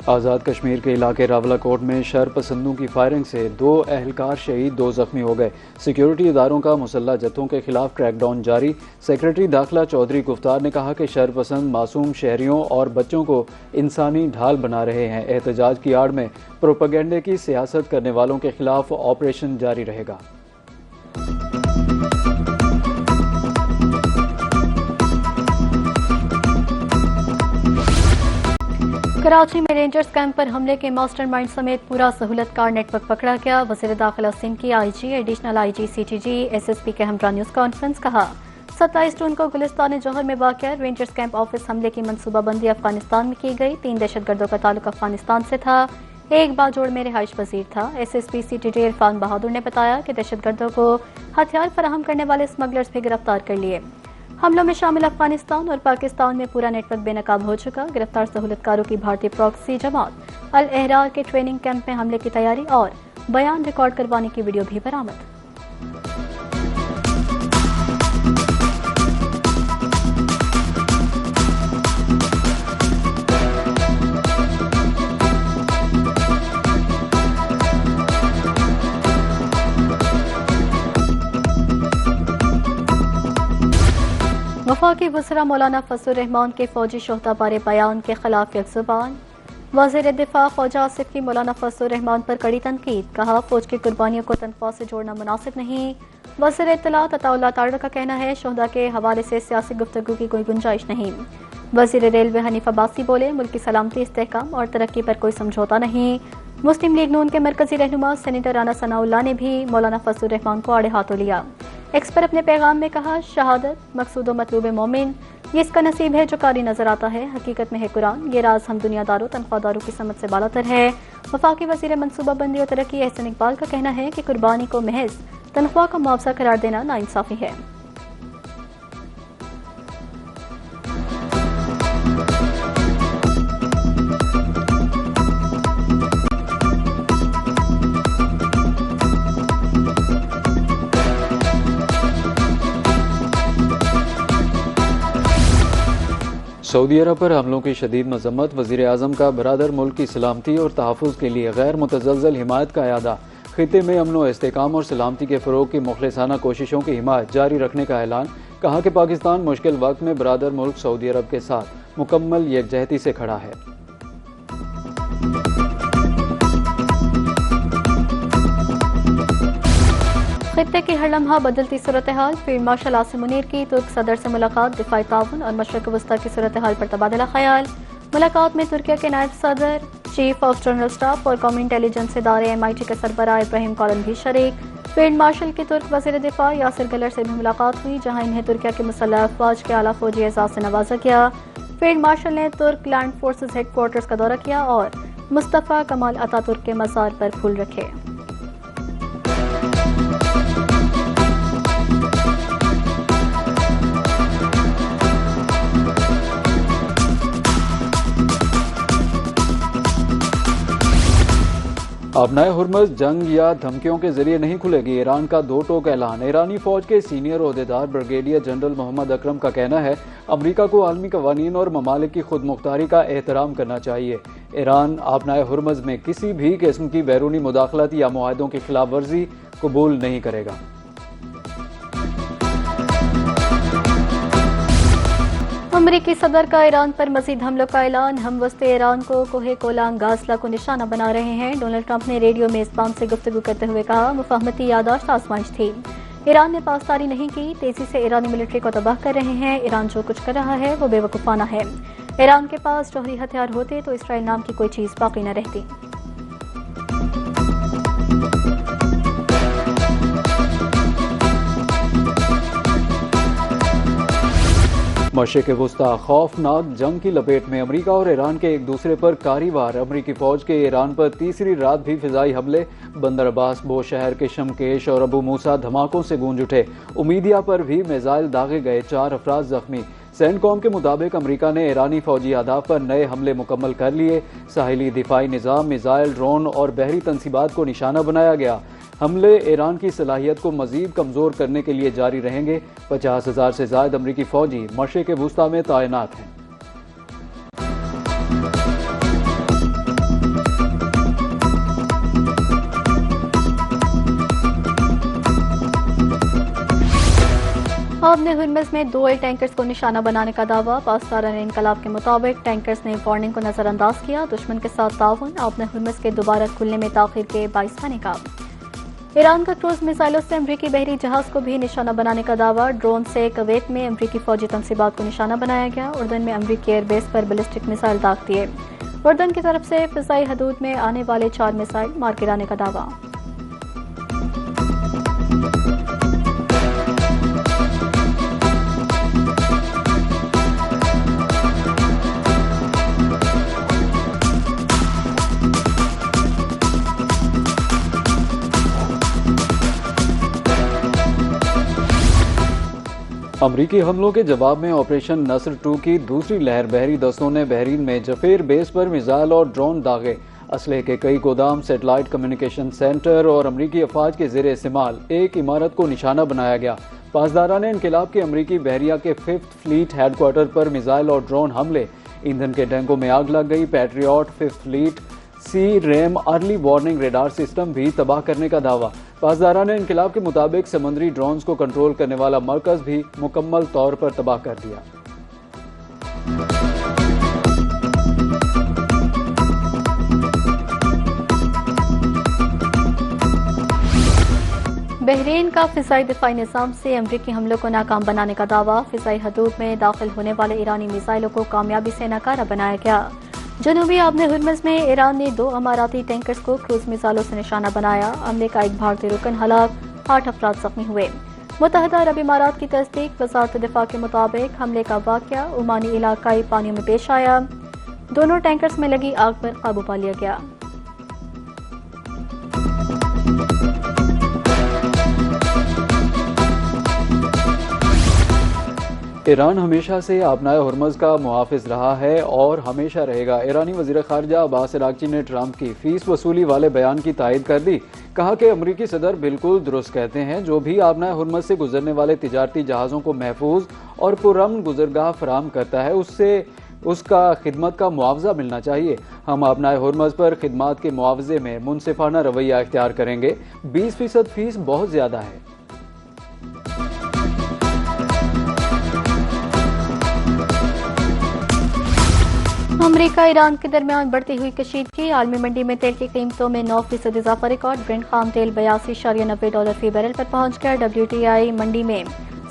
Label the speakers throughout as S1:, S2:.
S1: आज़ाद कश्मीर के इलाके रावलाकोट में शरपसंदों की फायरिंग से 2 एहलकार शहीद, 2 जख्मी हो गए। सिक्योरिटी इदारों का मुसल्लह जत्थों के खिलाफ क्रैकडाउन जारी। सेक्रेटरी दाखिला चौधरी गुफ्तार ने कहा कि शरपसंद मासूम शहरियों और बच्चों को इंसानी ढाल बना रहे हैं। एहतजाज की आड़ में प्रोपेगेंडे की सियासत करने वालों के खिलाफ ऑपरेशन जारी रहेगा।
S2: कराची में रेंजर्स कैंप पर हमले के मास्टरमाइंड समेत पूरा सहूलतकार नेटवर्क पकड़ा गया। वज़ीर दाखिला सिंह की IG, additional IG, CTG, SSP के हमरा न्यूज कॉन्फ्रेंस। कहा 27 जून को गुलिस्तान जौहर में वाक़या रेंजर्स कैंप ऑफिस हमले की मनसूबाबंदी अफगानिस्तान में की गई। 3 दहशतगर्दों का ताल्लुक अफगानिस्तान से था। एक बाजोड़ में रिहाइश पजीर था। एसएसपी सीटीजी इरफान बहादुर ने बताया कि दहशतगर्दों को हथियार फराहम करने वाले स्मगलर्स भी गिरफ्तार कर लिए। हमलों में शामिल अफगानिस्तान और पाकिस्तान में पूरा नेटवर्क बेनकाब हो चुका। गिरफ्तार सहूलतकारों की भारतीय प्रॉक्सी जमात अल एहरार के ट्रेनिंग कैंप में हमले की तैयारी और बयान रिकॉर्ड करवाने की वीडियो भी बरामद। वफाकी वज़ीर मौलाना फजलुर रहमान के फौजी शोहदा बारे बयान के खिलाफ यकजुबान। वज़ीर दिफा ख्वाजा आसिफ की मौलाना फजलुर रहमान पर कड़ी तनकीद। कहा फौज की कुर्बानियों को तनख्वाह से जोड़ना मुनासिब नहीं। वज़ीर इत्तलात अताउल्लाह तारड़ का कहना है शोहदा के हवाले से सियासी गुफ्तगू की कोई गुंजाइश नहीं। वज़ीर रेलवे हनीफ अब्बासी बोले मुल्क की सलामती, इस्तेहकाम और तरक्की पर कोई समझौता नहीं। मुस्लिम लीग नून के मरकजी रहनुमा सेनेटर राना सनाउल्लाह ने भी मौलाना फजलुर रहमान को आड़े हाथों लिया। एक्स पर अपने पैगाम में कहा शहादत मकसूद व मतलूब मोमिन ये इसका नसीब है जो कारी नजर आता है, हकीकत में है कुरान। ये राज हम दुनियादारों तनख्वाहदारों की समझ से बालातर है। वफाकी वज़ीर मनसूबाबंदी और तरक्की एहसन इकबाल का कहना है कि कुर्बानी को महज तनख्वाह का मुआवजा करार देना नाइंसाफी है।
S1: सऊदी अरब पर हमलों की शदीद मजम्मत। वज़ीर आज़म का बरादर मुल्क की सलामती और तहफ़्फ़ुज़ के लिए गैर मुतज़लज़ल हिमायत का इरादा। खित्ते में अमन व इस्तेहकाम और सलामती के फ़रोग़ की मुखलिसाना कोशिशों की हिमायत जारी रखने का ऐलान। कहा कि पाकिस्तान मुश्किल वक्त में बरादर मुल्क सऊदी अरब के साथ मुकम्मल यकजहती से खड़ा है।
S2: खित्ते की हर लम्हा बदलती सूरत हाल। फील्ड मार्शल आसिम मुनीर की तुर्क सदर से मुलाकात। दिफाई ताउन और मशरक़ वस्ता की सूरत हाल पर तबादला ख्याल। मुलाकात में तुर्किया के नायब सदर, चीफ ऑफ जनरल स्टाफ और कौमी इंटेलिजेंस इदारे MIT के सरबराह इब्राहिम कॉलन भी शरीक। फील्ड मार्शल की तुर्क वज़ीर दिफा यासिर गलर से भी मुलाकात हुई, जहाँ इन्हें तुर्किया के मुसल्लह अफवाज के आला फौजी एजाज से नवाजा गया। फील्ड मार्शल ने तुर्क लैंड फोर्सेज हेडक्वार्टर्स का दौरा किया और मुस्तफ़ा कमाल अतातुर्क के मज़ार पर फूल रखे।
S1: अपनाए हुर्मुज़ जंग या धमकियों के जरिए नहीं खुलेगी। ईरान का 2 टोक ऐलान। ईरानी फौज के senior ओहदेदार brigadier general Mohammad Akram का कहना है अमरीका को आलमी कवानीन और ममालिक की खुद मुख्तारी का एहतराम करना चाहिए। ईरान अपनाए हुर्मुज़ में किसी भी किस्म की बैरूनी मुदाखलत या मुआहदों की खिलाफ वर्जी कबूल नहीं करेगा।
S2: अमरीकी सदर का ईरान पर मजीद हमलों का ऐलान। हम वस्ते ईरान को कोहे कोलान गाजला को निशाना बना रहे हैं। डोनाल्ड ट्रंप ने रेडियो में इस बात से गुफ्तगू करते हुए कहा मुफाहमती यादाश्त आजमाइश थी। ईरान ने पासदारी नहीं की, तेजी से ईरानी मिलिट्री को तबाह कर रहे हैं। ईरान जो कुछ कर रहा है वो बेवकूफ़ाना है। ईरान के पास जौहरी हथियार होते तो इसराइल नाम की कोई चीज़ बाकी न रहती।
S1: मशरिक़ वुस्ता खौफनाक जंग की लपेट में। अमरीका और ईरान के एक दूसरे पर कारी-वार। अमरीकी फौज के ईरान पर तीसरी रात भी फिजाई हमले। बंदर अब्बास, बो शहर के शमकेश और अबू मूसा धमाकों से गूंज उठे। उमीदिया पर भी मिसाइल दागे गए, 4 अफराद जख्मी। सेंटकॉम के मुताबिक अमरीका ने ईरानी फौजी अहदाफ पर नए हमले मुकम्मल कर लिए। साहिली दिफाई निज़ाम, मिसाइल, ड्रोन और बहरी तनसीबात को निशाना बनाया गया। हमले ईरान की सलाहियत को मजीद कमज़ोर करने के लिए जारी रहेंगे। 50,000 से ज़ायद अमरीकी फौजी मशरिक़ वुस्ता में तैनात हैं।
S2: आपने हुर्मुज़ में 2 ऑयल टैंकर्स को निशाना बनाने का दावा। पाकिस्तान इनकलाब के मुताबिक टैंकर्स ने वार्निंग को नजरअंदाज किया। दुश्मन के साथ ताउन आपने हुर्मुज़ के दोबारा खुलने में ताखिर के बाइस बनेगा। ईरान का क्रूज मिसाइलों से अमरीकी बहरी जहाज को भी निशाना बनाने का दावा। ड्रोन से कुवैत में अमरीकी फौजी तनसीबात को निशाना बनाया गया। उर्दन में अमरीकी एयरबेस पर बैलिस्टिक मिसाइल दाग दिए। उर्दन की तरफ से फिजाई हदूद में आने वाले 4 मिसाइल मार गिराने का दावा।
S1: अमरीकी हमलों के जवाब में ऑपरेशन नस्र 2 की दूसरी लहर बहरी दस्तों ने बहरीन में जफेर बेस पर मिसाइल और ड्रोन दागे। असलहे के कई गोदाम, सैटेलाइट कम्युनिकेशन सेंटर और अमरीकी अफवाज के ज़ेरे इस्तेमाल एक इमारत को निशाना बनाया गया। पासदारान इनकलाब के अमरीकी बहरिया के 5th फ्लीट हेडक्वार्टर पर मिसाइल और ड्रोन हमले। ईंधन के टैंकों में आग लग गई। Patriot 5th fleet C RAM early warning radar system भी तबाह करने का दावा। पासदारान इनकलाब के मुताबिक समंदरी ड्रोन्स को कंट्रोल करने वाला मरकज भी मुकम्मल तौर पर तबाह कर दिया।
S2: बहरीन का फिजाई दिफाई निज़ाम से अमरीकी हमलों को नाकाम बनाने का दावा। फिजाई हदूद में दाखिल होने वाले ईरानी मिसाइलों को कामयाबी से नाकारा बनाया गया। जनूबी आबने हुर्मुज़ में ईरान ने 2 अमाराती टैंकर्स को क्रूज मिसाइलों से निशाना बनाया। हमले का एक भारतीय रुकन हलाक, 8 अफराद जख्मी हुए। मुत्तहदा अरब इमारात की तस्दीक। वज़ारत दिफा के मुताबिक हमले का वाक़या ओमानी इलाकाई पानियों में पेश आया। दोनों टैंकर्स में लगी आग पर काबू पा लिया गया।
S1: ईरान हमेशा से आपनाए हुर्मुज़ का मुहाफिज रहा है और हमेशा रहेगा। ईरानी वज़ीर ख़ारजा अब्बास अराग़ची ने ट्रंप की फीस वसूली वाले बयान की तायद कर दी। कहा कि अमरीकी सदर बिल्कुल दुरुस्त कहते हैं। जो भी आपनाए हुर्मुज़ से गुजरने वाले तिजारती जहाज़ों को महफूज और पुरअमन गुजरगाह फराहम करता है, उससे उसका खिदमत का मुआवजा मिलना चाहिए। हम आपनाए हुर्मुज़ पर खिदमत के मुआवजे में मुनसिफाना रवैया इख्तियार करेंगे। 20% फीस बहुत ज़्यादा है।
S2: अमरीका ईरान के दरमियान बढ़ती हुई कशीदगी। आलमी मंडी में तेल की कीमतों में 9% इजाफा रिकॉर्ड। ब्रेंट खाम तेल $82.90 फी बैरल पर पहुंच गया। WTI मंडी में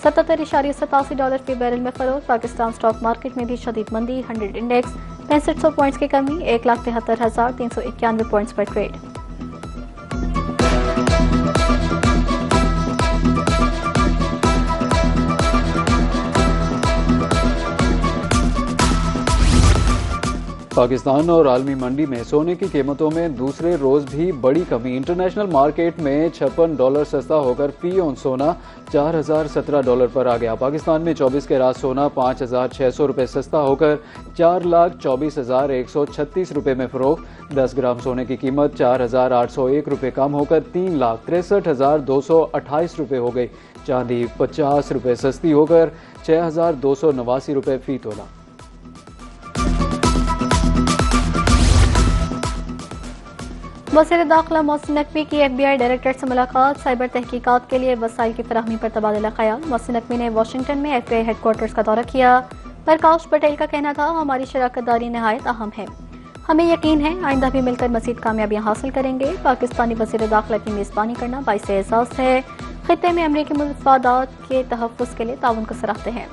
S2: $77.87 फी बैरल में फरोख्त। पाकिस्तान स्टॉक मार्केट में भी शदीद मंदी। 100 इंडेक्स 6500 पॉइंट्स की कमी, 1,73,391 पॉइंट्स पर ट्रेड।
S1: पाकिस्तान और आलमी मंडी में सोने की कीमतों में दूसरे रोज भी बड़ी कमी। इंटरनेशनल मार्केट में $56 सस्ता होकर फी औंस सोना $4017 पर आ गया। पाकिस्तान में 24 कैरात सोना ₹5600 सस्ता होकर $4,24,136 में फरोख्त। 10 ग्राम सोने की कीमत ₹4,801 कम होकर ₹3,63,228 हो गई। चांदी ₹50 सस्ती होकर ₹6,289 फी तोला।
S2: वज़ीर दाखिला मोहसिन नकवी की FBI डायरेक्टर से मुलाकात। साइबर तहकीकात के लिए वसाइल की फराहमी पर तबादला ख्याल। मोहसिन नकवी ने वाशिंगटन में FBI हेडक्वार्टर्स का दौरा किया। प्रकाश पटेल का कहना था, हमारी शराकतदारी नहायत अहम है। हमें यकीन है आइंदा भी मिलकर मज़ीद कामयाबियां हासिल करेंगे। पाकिस्तानी वज़ीर दाखिला की मेज़बानी करना बाइस एहसास है। खित्ते में अमरीकी मुफादात के तहफ़्फ़ुज़ के लिए ताउन को सराहते हैं।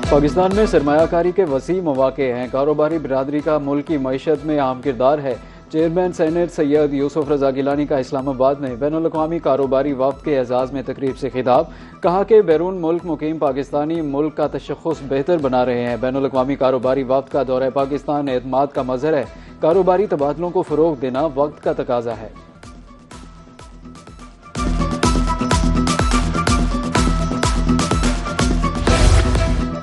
S1: पाकिस्तान में सरमायाकारी के वसी मौक़े हैं। कारोबारी बिरादरी का मुल्क की मईशत में अहम किरदार है। चेयरमैन सेनेट सैयद यूसुफ रज़ा गिलानी का इस्लामाबाद में बैनुल-अक़वामी कारोबारी वफ़द के एजाज़ में तकरीब से खिताब। कहा कि बैरून मुल्क मुकीम पाकिस्तानी मुल्क का तशख़्ख़ुस बेहतर बना रहे हैं। बैनुल-अक़वामी कारोबारी वफ़द का दौरा पाकिस्तान एतमाद का मज़हर है। कारोबारी तबादलों को फ़रोग़ देना वक्त का तकाज़ा है।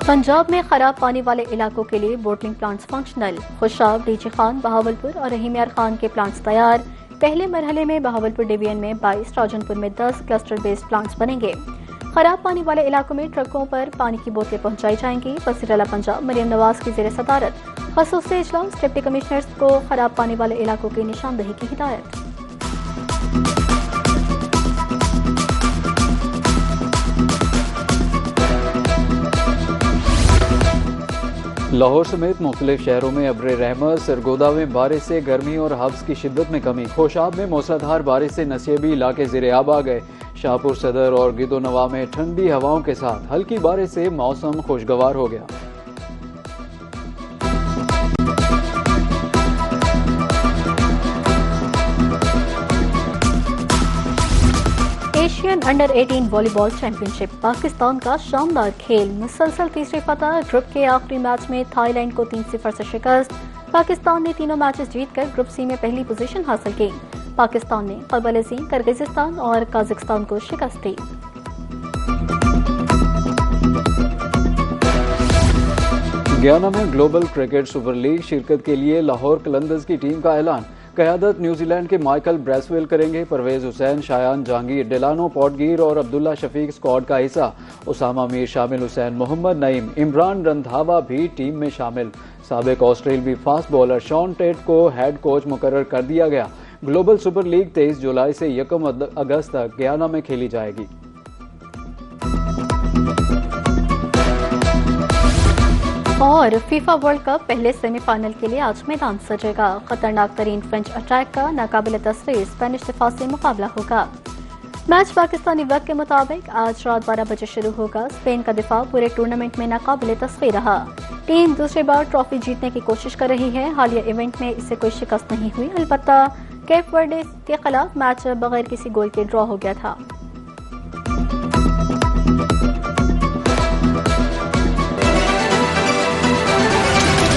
S2: पंजाब में खराब पानी वाले इलाकों के लिए bottling plants functional. Khushab, DG Khan, Bahawalpur और रहीम यार खान के प्लांट्स तैयार। पहले मरहले में बहावलपुर डिवीजन में 22, राजनपुर में 10 क्लस्टर बेस्ड प्लांट्स बनेंगे। खराब पानी वाले इलाकों में ट्रकों पर पानी की बोतलें पहुंचाई जाएंगी। वज़ीर-ए-आला पंजाब मरियम नवाज की ज़ेर सदारत ख़ुसूसी इजलास, डिप्टी कमिश्नर्स को खराब पानी वाले इलाकों की निशानदेही की हिदायत।
S1: लाहौर समेत मुख्तलिफ शहरों में अब्र रहमत, सरगोदा में बारिश से गर्मी और हब्स की शिद्दत में कमी। खोशाब में मूसलाधार बारिश से नसियबी इलाके ज़ेर-ए-आब आ गए। शाहपुर सदर और गिदोनवा में ठंडी हवाओं के साथ हल्की बारिश से मौसम खुशगवार हो गया।
S2: Asian under 18 volleyball championship, Pakistan का शानदार खेल, मुसलसल तीसरी फतह। ग्रुप के आखिरी मैच में थाईलैंड को 3-0 से शिकस्त। पाकिस्तान ने तीनों मैचेस जीतकर ग्रुप सी में पहली पोजीशन हासिल की। पाकिस्तान ने कबल अज़ीम किर्गिज़स्तान और कजाकिस्तान को शिकस्त दी।
S1: गयाना में ग्लोबल क्रिकेट सुपर लीग शिरकत के लिए लाहौर कलंदर्स की टीम का ऐलान। क़यादत न्यूजीलैंड के माइकल ब्रेसवेल करेंगे। परवेज हुसैन, शायान जहांगीर, डेलानो पॉटगीर और अब्दुल्ला शफीक स्क्वाड का हिस्सा। उसामा मीर शामिल, हुसैन मोहम्मद नईम, इमरान रंधावा भी टीम में शामिल। साबिक ऑस्ट्रेलियाई फास्ट बॉलर शॉन टेट को हेड कोच मुकर्रर कर दिया गया। ग्लोबल सुपर लीग 23 जुलाई से 1 अगस्त तक गयाना में खेली जाएगी।
S2: और फीफा वर्ल्ड कप पहले सेमीफाइनल के लिए आज मैदान सजेगा। खतरनाक तरीन फ्रेंच अटैक का नाकाबिले तस्वीर स्पेनिश दिफा से मुकाबला होगा। मैच पाकिस्तानी वक्त के मुताबिक आज रात 12 बजे शुरू होगा। स्पेन का दिफा पूरे टूर्नामेंट में नाकाबिले तस्वीर रहा। टीम दूसरी बार ट्रॉफी जीतने की कोशिश कर रही है। हालिया इवेंट में इससे कोई शिकस्त नहीं हुई। अलबत्ता केप वर्डे के खिलाफ मैच बगैर किसी गोल के ड्रॉ हो गया था।